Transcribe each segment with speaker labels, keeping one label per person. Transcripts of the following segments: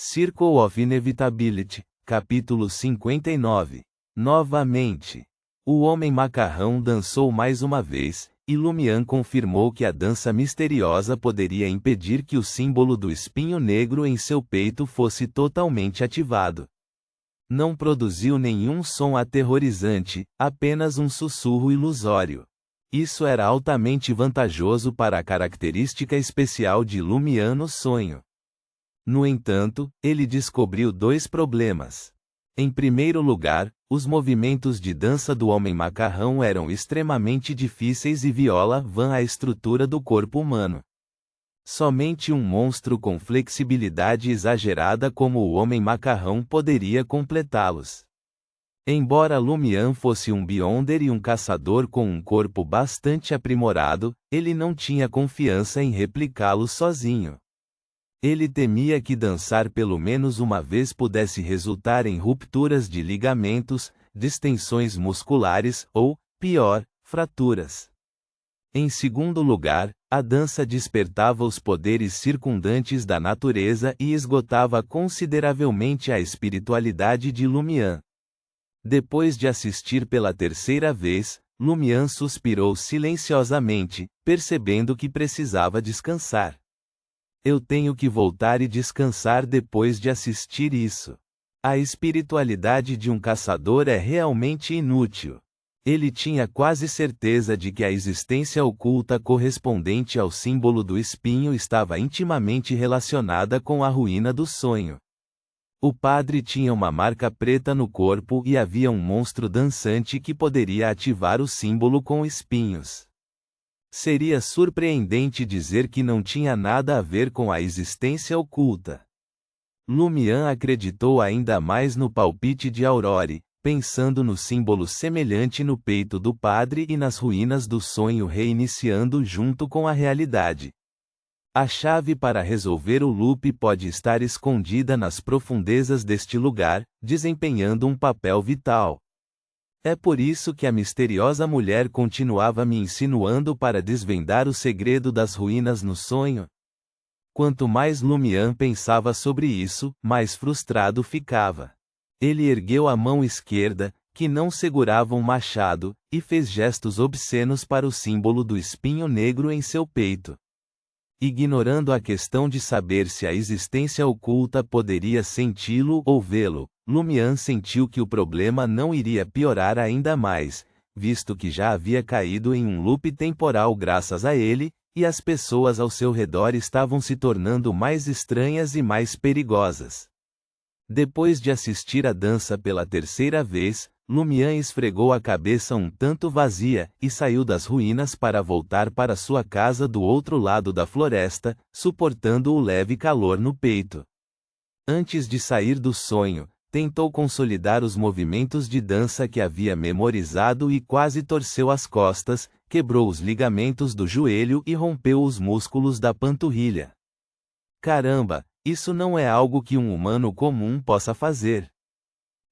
Speaker 1: Circle of Inevitability, capítulo 59. Novamente. O Homem Macarrão dançou mais uma vez, e Lumian confirmou que a dança misteriosa poderia impedir que o símbolo do espinho negro em seu peito fosse totalmente ativado. Não produziu nenhum som aterrorizante, apenas um sussurro ilusório. Isso era altamente vantajoso para a característica especial de Lumian no sonho. No entanto, ele descobriu dois problemas. Em primeiro lugar, os movimentos de dança do Homem Macarrão eram extremamente difíceis e viola-vam a estrutura do corpo humano. Somente um monstro com flexibilidade exagerada como o Homem Macarrão poderia completá-los. Embora Lumian fosse um Beyonder e um caçador com um corpo bastante aprimorado, ele não tinha confiança em replicá-lo sozinho. Ele temia que dançar pelo menos uma vez pudesse resultar em rupturas de ligamentos, distensões musculares ou, pior, fraturas. Em segundo lugar, a dança despertava os poderes circundantes da natureza e esgotava consideravelmente a espiritualidade de Lumian. Depois de assistir pela terceira vez, Lumian suspirou silenciosamente, percebendo que precisava descansar. Eu tenho que voltar e descansar depois de assistir isso. A espiritualidade de um caçador é realmente inútil. Ele tinha quase certeza de que a existência oculta correspondente ao símbolo do espinho estava intimamente relacionada com a ruína do sonho. O padre tinha uma marca preta no corpo e havia um monstro dançante que poderia ativar o símbolo com espinhos. Seria surpreendente dizer que não tinha nada a ver com a existência oculta. Lumian acreditou ainda mais no palpite de Aurore, pensando no símbolo semelhante no peito do padre e nas ruínas do sonho reiniciando junto com a realidade. A chave para resolver o loop pode estar escondida nas profundezas deste lugar, desempenhando um papel vital. É por isso que a misteriosa mulher continuava me insinuando para desvendar o segredo das ruínas no sonho. Quanto mais Lumian pensava sobre isso, mais frustrado ficava. Ele ergueu a mão esquerda, que não segurava um machado, e fez gestos obscenos para o símbolo do espinho negro em seu peito. Ignorando a questão de saber se a existência oculta poderia senti-lo ou vê-lo, Lumian sentiu que o problema não iria piorar ainda mais, visto que já havia caído em um loop temporal graças a ele, e as pessoas ao seu redor estavam se tornando mais estranhas e mais perigosas. Depois de assistir a dança pela terceira vez, Lumian esfregou a cabeça um tanto vazia, e saiu das ruínas para voltar para sua casa do outro lado da floresta, suportando o leve calor no peito. Antes de sair do sonho, tentou consolidar os movimentos de dança que havia memorizado e quase torceu as costas, quebrou os ligamentos do joelho e rompeu os músculos da panturrilha. Caramba, isso não é algo que um humano comum possa fazer.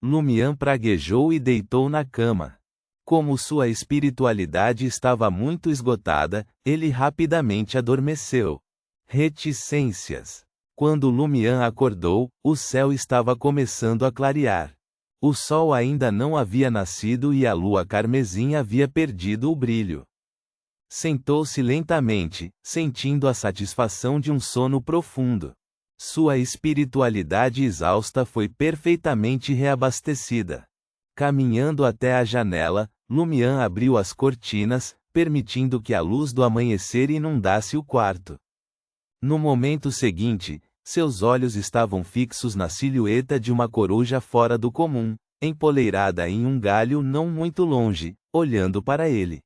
Speaker 1: Lumian praguejou e deitou na cama. Como sua espiritualidade estava muito esgotada, ele rapidamente adormeceu. Reticências. Quando Lumian acordou, o céu estava começando a clarear. O sol ainda não havia nascido e a lua carmesim havia perdido o brilho. Sentou-se lentamente, sentindo a satisfação de um sono profundo. Sua espiritualidade exausta foi perfeitamente reabastecida. Caminhando até a janela, Lumian abriu as cortinas, permitindo que a luz do amanhecer inundasse o quarto. No momento seguinte, seus olhos estavam fixos na silhueta de uma coruja fora do comum, empoleirada em um galho não muito longe, olhando para ele.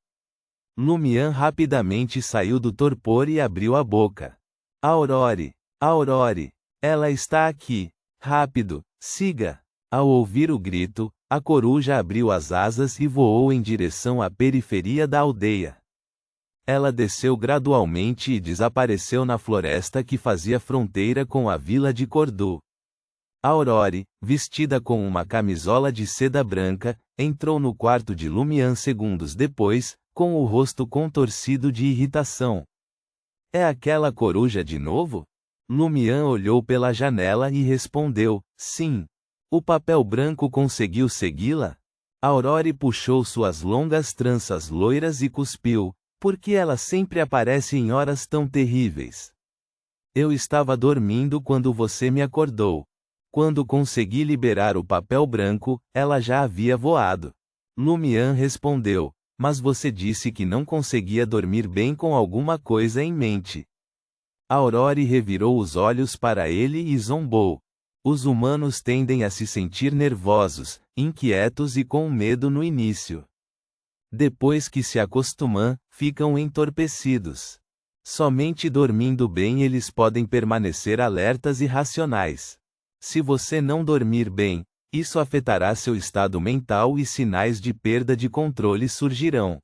Speaker 1: Lumian rapidamente saiu do torpor e abriu a boca. Aurore! Aurore! Ela está aqui! Rápido, siga! Ao ouvir o grito, a coruja abriu as asas e voou em direção à periferia da aldeia. Ela desceu gradualmente e desapareceu na floresta que fazia fronteira com a vila de Cordu. Aurore, vestida com uma camisola de seda branca, entrou no quarto de Lumian segundos depois, com o rosto contorcido de irritação. É aquela coruja de novo? Lumian olhou pela janela e respondeu, sim. O papel branco conseguiu segui-la? Aurore puxou suas longas tranças loiras e cuspiu, por que ela sempre aparece em horas tão terríveis? Eu estava dormindo quando você me acordou. Quando consegui liberar o papel branco, ela já havia voado. Lumian respondeu, mas você disse que não conseguia dormir bem com alguma coisa em mente. Aurore revirou os olhos para ele e zombou. Os humanos tendem a se sentir nervosos, inquietos e com medo no início. Depois que se acostumam, ficam entorpecidos. Somente dormindo bem eles podem permanecer alertas e racionais. Se você não dormir bem, isso afetará seu estado mental e sinais de perda de controle surgirão.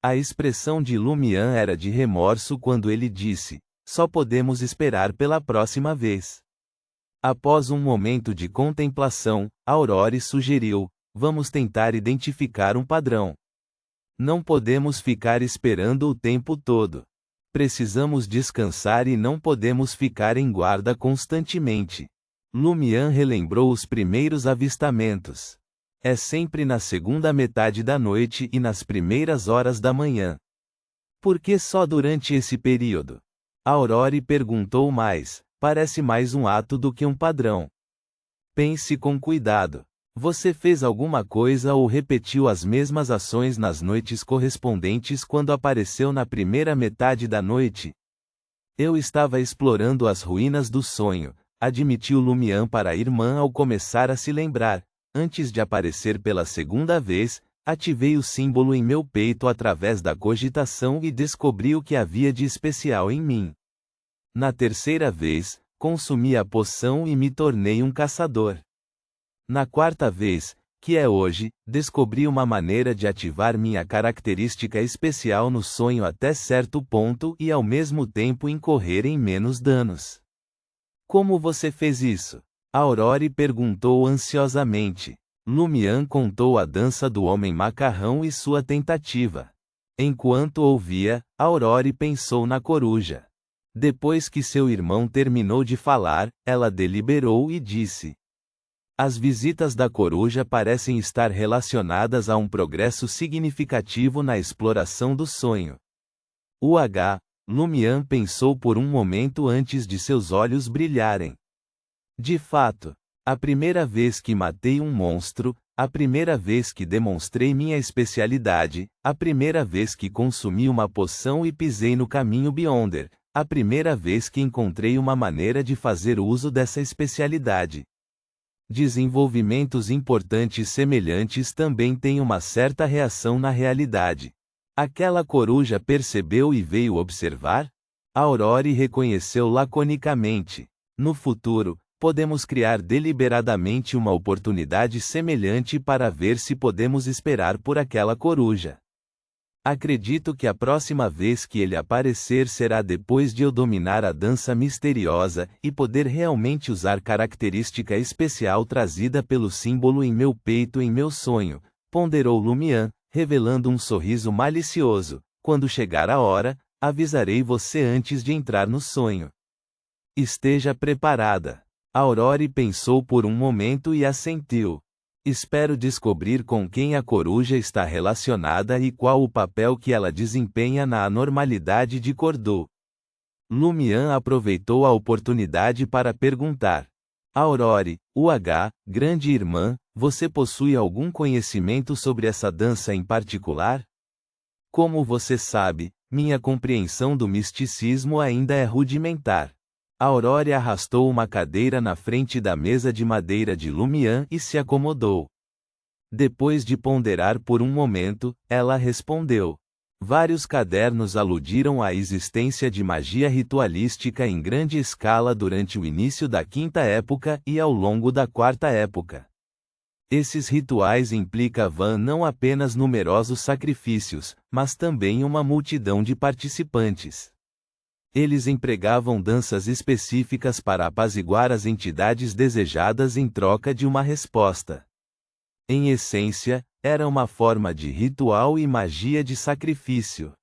Speaker 1: A expressão de Lumian era de remorso quando ele disse, só podemos esperar pela próxima vez. Após um momento de contemplação, Aurore sugeriu, vamos tentar identificar um padrão. Não podemos ficar esperando o tempo todo. Precisamos descansar e não podemos ficar em guarda constantemente. Lumian relembrou os primeiros avistamentos. É sempre na segunda metade da noite e nas primeiras horas da manhã. Por que só durante esse período? Aurore perguntou mais, parece mais um ato do que um padrão. Pense com cuidado. Você fez alguma coisa ou repetiu as mesmas ações nas noites correspondentes quando apareceu na primeira metade da noite? Eu estava explorando as ruínas do sonho, admitiu Lumian para a irmã ao começar a se lembrar. Antes de aparecer pela segunda vez, ativei o símbolo em meu peito através da cogitação e descobri o que havia de especial em mim. Na terceira vez, consumi a poção e me tornei um caçador. Na quarta vez, que é hoje, descobri uma maneira de ativar minha característica especial no sonho até certo ponto e ao mesmo tempo incorrer em menos danos. Como você fez isso? Aurore perguntou ansiosamente. Lumian contou a dança do homem macarrão e sua tentativa. Enquanto ouvia, Aurore pensou na coruja. Depois que seu irmão terminou de falar, ela deliberou e disse: as visitas da coruja parecem estar relacionadas a um progresso significativo na exploração do sonho. Lumian pensou por um momento antes de seus olhos brilharem. De fato, a primeira vez que matei um monstro, a primeira vez que demonstrei minha especialidade, a primeira vez que consumi uma poção e pisei no caminho Beyonder, a primeira vez que encontrei uma maneira de fazer uso dessa especialidade. Desenvolvimentos importantes semelhantes também têm uma certa reação na realidade. Aquela coruja percebeu e veio observar? Aurore reconheceu laconicamente. No futuro, podemos criar deliberadamente uma oportunidade semelhante para ver se podemos esperar por aquela coruja. Acredito que a próxima vez que ele aparecer será depois de eu dominar a dança misteriosa e poder realmente usar característica especial trazida pelo símbolo em meu peito em meu sonho, ponderou Lumian, revelando um sorriso malicioso. Quando chegar a hora, avisarei você antes de entrar no sonho. Esteja preparada. Aurore pensou por um momento e assentiu. Espero descobrir com quem a coruja está relacionada e qual o papel que ela desempenha na anormalidade de Cordeaux. Lumian aproveitou a oportunidade para perguntar. Aurore, grande irmã, você possui algum conhecimento sobre essa dança em particular? Como você sabe, minha compreensão do misticismo ainda é rudimentar. Aurore arrastou uma cadeira na frente da mesa de madeira de Lumian e se acomodou. Depois de ponderar por um momento, ela respondeu. Vários cadernos aludiram à existência de magia ritualística em grande escala durante o início da Quinta Época e ao longo da Quarta Época. Esses rituais implicavam não apenas numerosos sacrifícios, mas também uma multidão de participantes. Eles empregavam danças específicas para apaziguar as entidades desejadas em troca de uma resposta. Em essência, era uma forma de ritual e magia de sacrifício.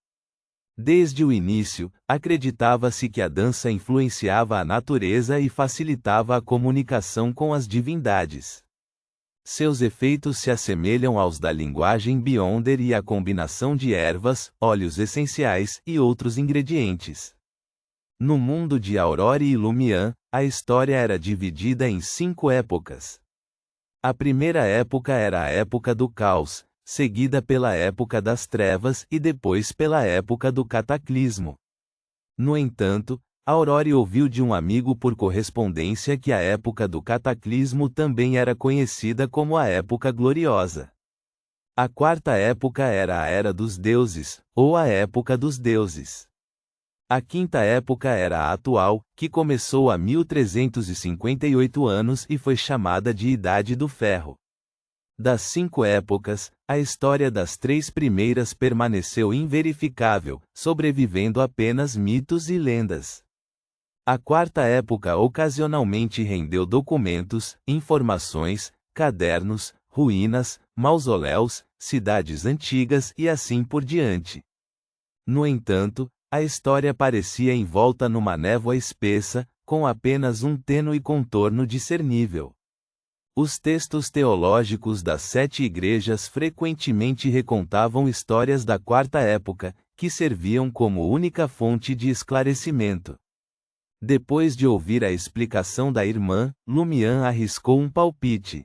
Speaker 1: Desde o início, acreditava-se que a dança influenciava a natureza e facilitava a comunicação com as divindades. Seus efeitos se assemelham aos da linguagem Beyonder e a combinação de ervas, óleos essenciais e outros ingredientes. No mundo de Aurore e Lumière, a história era dividida em 5 épocas. A primeira época era a época do caos, seguida pela época das trevas e depois pela época do cataclismo. No entanto, Aurore ouviu de um amigo por correspondência que a época do cataclismo também era conhecida como a época gloriosa. A quarta época era a Era dos Deuses, ou a época dos deuses. A quinta época era a atual, que começou há 1358 anos e foi chamada de Idade do Ferro. Das 5 épocas, a história das 3 primeiras permaneceu inverificável, sobrevivendo apenas mitos e lendas. A quarta época ocasionalmente rendeu documentos, informações, cadernos, ruínas, mausoléus, cidades antigas e assim por diante. No entanto, a história parecia envolta numa névoa espessa, com apenas um tênue contorno discernível. Os textos teológicos das 7 igrejas frequentemente recontavam histórias da quarta época, que serviam como única fonte de esclarecimento. Depois de ouvir a explicação da irmã, Lumière arriscou um palpite.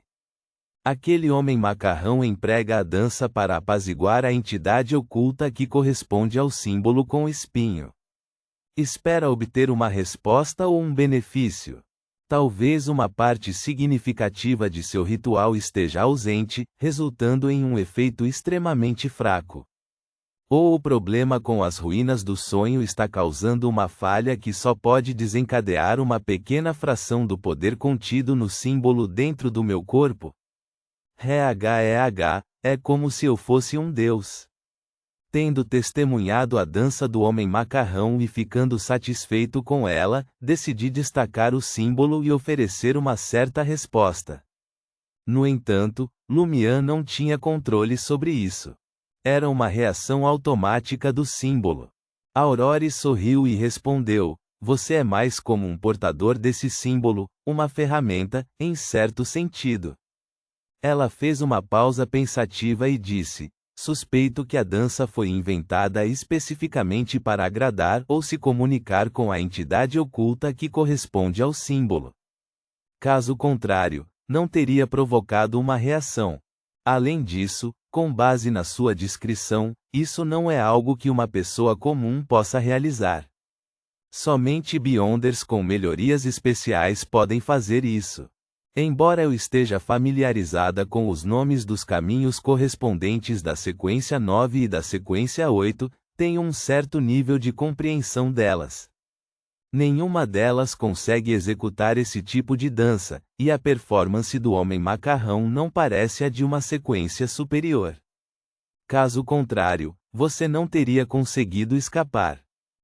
Speaker 1: Aquele homem macarrão emprega a dança para apaziguar a entidade oculta que corresponde ao símbolo com espinho. Espera obter uma resposta ou um benefício. Talvez uma parte significativa de seu ritual esteja ausente, resultando em um efeito extremamente fraco. Ou o problema com as ruínas do sonho está causando uma falha que só pode desencadear uma pequena fração do poder contido no símbolo dentro do meu corpo? É como se eu fosse um deus. Tendo testemunhado a dança do homem macarrão e ficando satisfeito com ela, decidi destacar o símbolo e oferecer uma certa resposta. No entanto, Lumière não tinha controle sobre isso. Era uma reação automática do símbolo. Aurore sorriu e respondeu: "Você é mais como um portador desse símbolo, uma ferramenta, em certo sentido." Ela fez uma pausa pensativa e disse: "Suspeito que a dança foi inventada especificamente para agradar ou se comunicar com a entidade oculta que corresponde ao símbolo. Caso contrário, não teria provocado uma reação. Além disso, com base na sua descrição, isso não é algo que uma pessoa comum possa realizar. Somente Beyonders com melhorias especiais podem fazer isso. Embora eu esteja familiarizada com os nomes dos caminhos correspondentes da sequência 9 e da sequência 8, tenho um certo nível de compreensão delas. Nenhuma delas consegue executar esse tipo de dança, e a performance do homem macarrão não parece a de uma sequência superior. Caso contrário, você não teria conseguido escapar.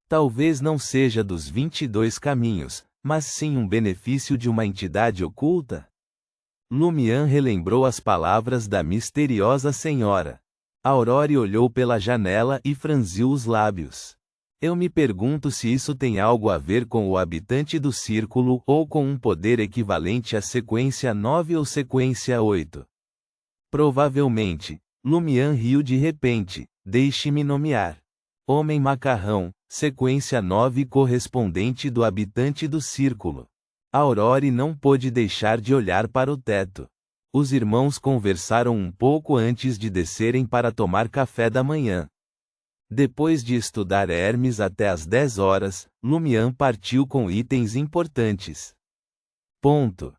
Speaker 1: Talvez não seja dos 22 caminhos, mas sim um benefício de uma entidade oculta?" Lumière relembrou as palavras da misteriosa senhora. Aurore olhou pela janela e franziu os lábios. "Eu me pergunto se isso tem algo a ver com o habitante do círculo ou com um poder equivalente à sequência 9 ou sequência 8. Provavelmente." Lumière riu de repente. "Deixe-me nomear. Homem macarrão, sequência 9 correspondente do habitante do círculo." Aurore não pôde deixar de olhar para o teto. Os irmãos conversaram um pouco antes de descerem para tomar café da manhã. Depois de estudar Hermes até às 10 horas, Lumière partiu com itens importantes. Ponto.